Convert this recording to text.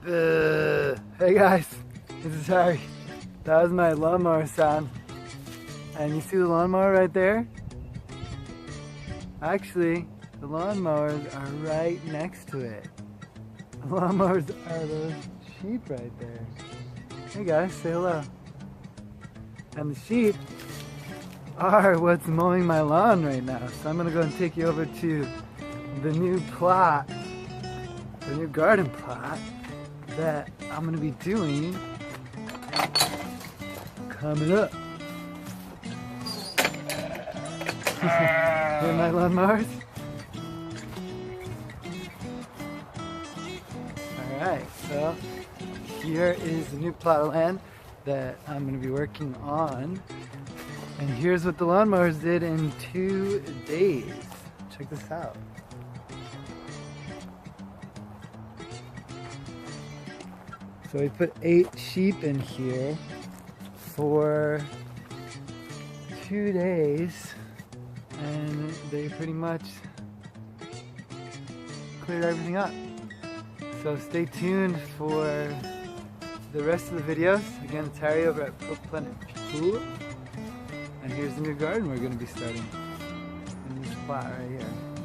Hey guys, this is Harry. That was my lawnmower sound. And you see the lawnmower right there? Actually, the lawnmowers are right next to it. The lawnmowers are those sheep right there. Hey guys, say hello. And the sheep are what's mowing my lawn right now. So I'm gonna go and take you over to the new plot, the new garden plot that I'm gonna be doing coming up. Hear my lawnmowers? Alright, so here is the new plot of land that I'm gonna be working on. And here's what the lawnmowers did in 2 days. Check this out. So we put 8 sheep in here for 2 days, and they pretty much cleared everything up. So stay tuned for the rest of the videos. Again, it's Harry over at permaculture. And here's the new garden we're going to be starting in this plot right here.